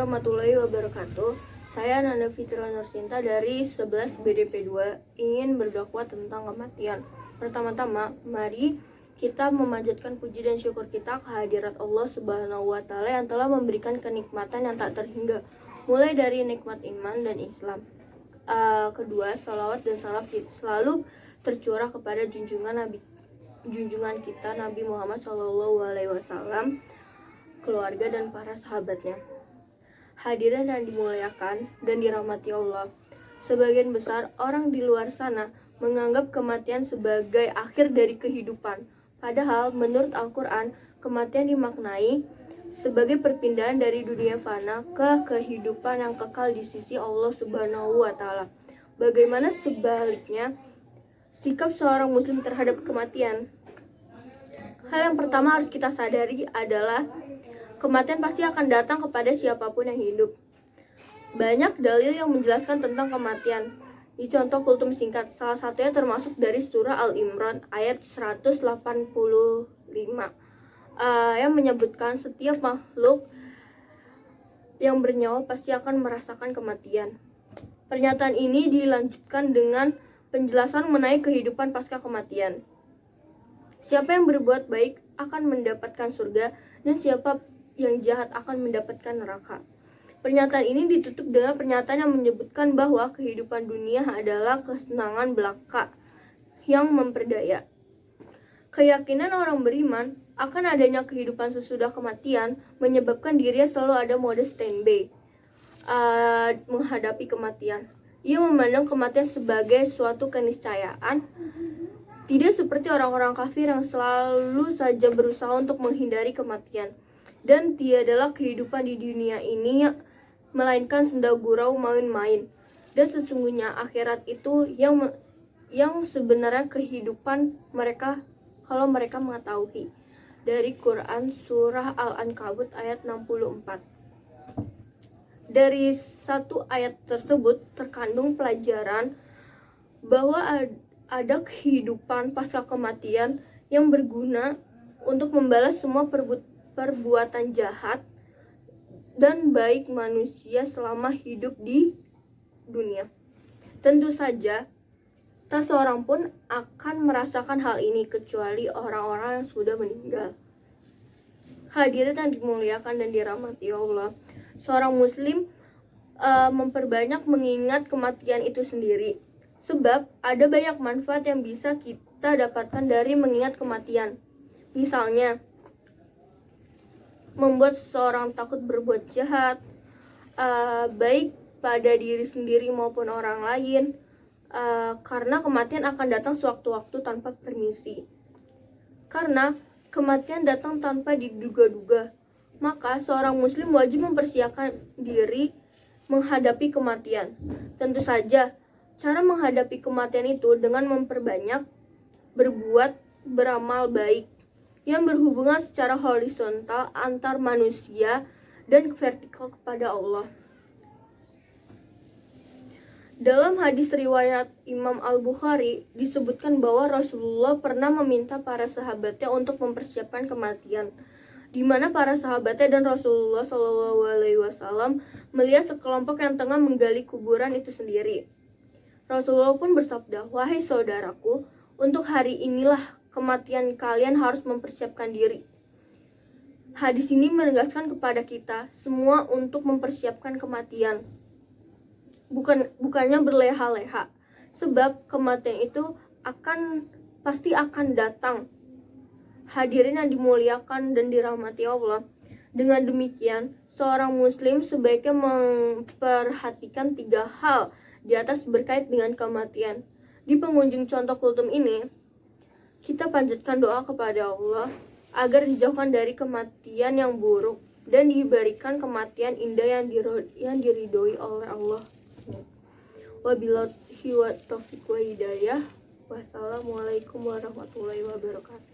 warahmatullahi wabarakatuh. Saya Nanda Fitra Nursinta dari 11 BDP 2 ingin berdakwah tentang kematian. Pertama-tama, mari kita memanjatkan puji dan syukur kita kehadirat Allah Subhanahu wa Ta'ala yang telah memberikan kenikmatan yang tak terhingga, mulai dari nikmat iman dan Islam. Kedua, salawat dan salam selalu tercurah kepada junjungan kita Nabi Muhammad SAW, keluarga dan para sahabatnya. Hadirin yang dimuliakan dan dirahmati Allah, sebagian besar orang di luar sana menganggap kematian sebagai akhir dari kehidupan. Padahal menurut Al-Quran, kematian dimaknai sebagai perpindahan dari dunia fana ke kehidupan yang kekal di sisi Allah Subhanahu wa Ta'ala. Bagaimana sebaliknya sikap seorang muslim terhadap kematian? Hal yang pertama harus kita sadari adalah kematian pasti akan datang kepada siapapun yang hidup. Banyak dalil yang menjelaskan tentang kematian. Di contoh kultum singkat, salah satunya termasuk dari surah Al-Imran ayat 185 yang menyebutkan setiap makhluk yang bernyawa pasti akan merasakan kematian. Pernyataan ini dilanjutkan dengan penjelasan mengenai kehidupan pasca kematian. Siapa yang berbuat baik akan mendapatkan surga dan siapa yang jahat akan mendapatkan neraka. Pernyataan ini ditutup dengan pernyataan yang menyebutkan bahwa kehidupan dunia adalah kesenangan belaka yang memperdaya. Keyakinan orang beriman akan adanya kehidupan sesudah kematian menyebabkan dirinya selalu ada mode standby menghadapi kematian. Ia memandang kematian sebagai suatu keniscayaan, tidak seperti orang-orang kafir yang selalu saja berusaha untuk menghindari kematian. Dan tiadalah kehidupan di dunia ini melainkan senda gurau main-main. Dan sesungguhnya akhirat itu yang sebenarnya kehidupan mereka kalau mereka mengetahui. Dari Quran surah Al-Ankabut ayat 64. Dari satu ayat tersebut terkandung pelajaran bahwa ada kehidupan pasca kematian yang berguna untuk membalas semua perbuatan jahat dan baik manusia selama hidup di dunia. Tentu saja, tak seorang pun akan merasakan hal ini kecuali orang-orang yang sudah meninggal. Hadirin yang dimuliakan dan dirahmati Allah, seorang muslim memperbanyak mengingat kematian itu sendiri. Sebab ada banyak manfaat yang bisa kita dapatkan dari mengingat kematian. Misalnya, membuat seseorang takut berbuat jahat, baik pada diri sendiri maupun orang lain, karena kematian akan datang sewaktu-waktu tanpa permisi. Karena kematian datang tanpa diduga-duga, maka seorang muslim wajib mempersiapkan diri menghadapi kematian. Tentu saja, cara menghadapi kematian itu dengan memperbanyak beramal baik yang berhubungan secara horizontal antar manusia dan vertikal kepada Allah. Dalam hadis riwayat Imam Al-Bukhari disebutkan bahwa Rasulullah pernah meminta para sahabatnya untuk mempersiapkan kematian, di mana para sahabatnya dan Rasulullah SAW melihat sekelompok yang tengah menggali kuburan itu sendiri. Rasulullah pun bersabda, "Wahai saudaraku, untuk hari inilah kematian kalian harus mempersiapkan diri." Hadis ini menegaskan kepada kita semua untuk mempersiapkan kematian. Bukannya berleha-leha, sebab kematian itu pasti akan datang. Hadirin yang dimuliakan dan dirahmati Allah, dengan demikian seorang muslim sebaiknya memperhatikan 3 hal di atas berkait dengan kematian. Di pengunjung contoh kultum ini, kita panjatkan doa kepada Allah agar dijauhkan dari kematian yang buruk dan diberikan kematian indah yang diridhoi oleh Allah. Wabillahi taufiq wa hidayah. Wassalamualaikum warahmatullahi wabarakatuh.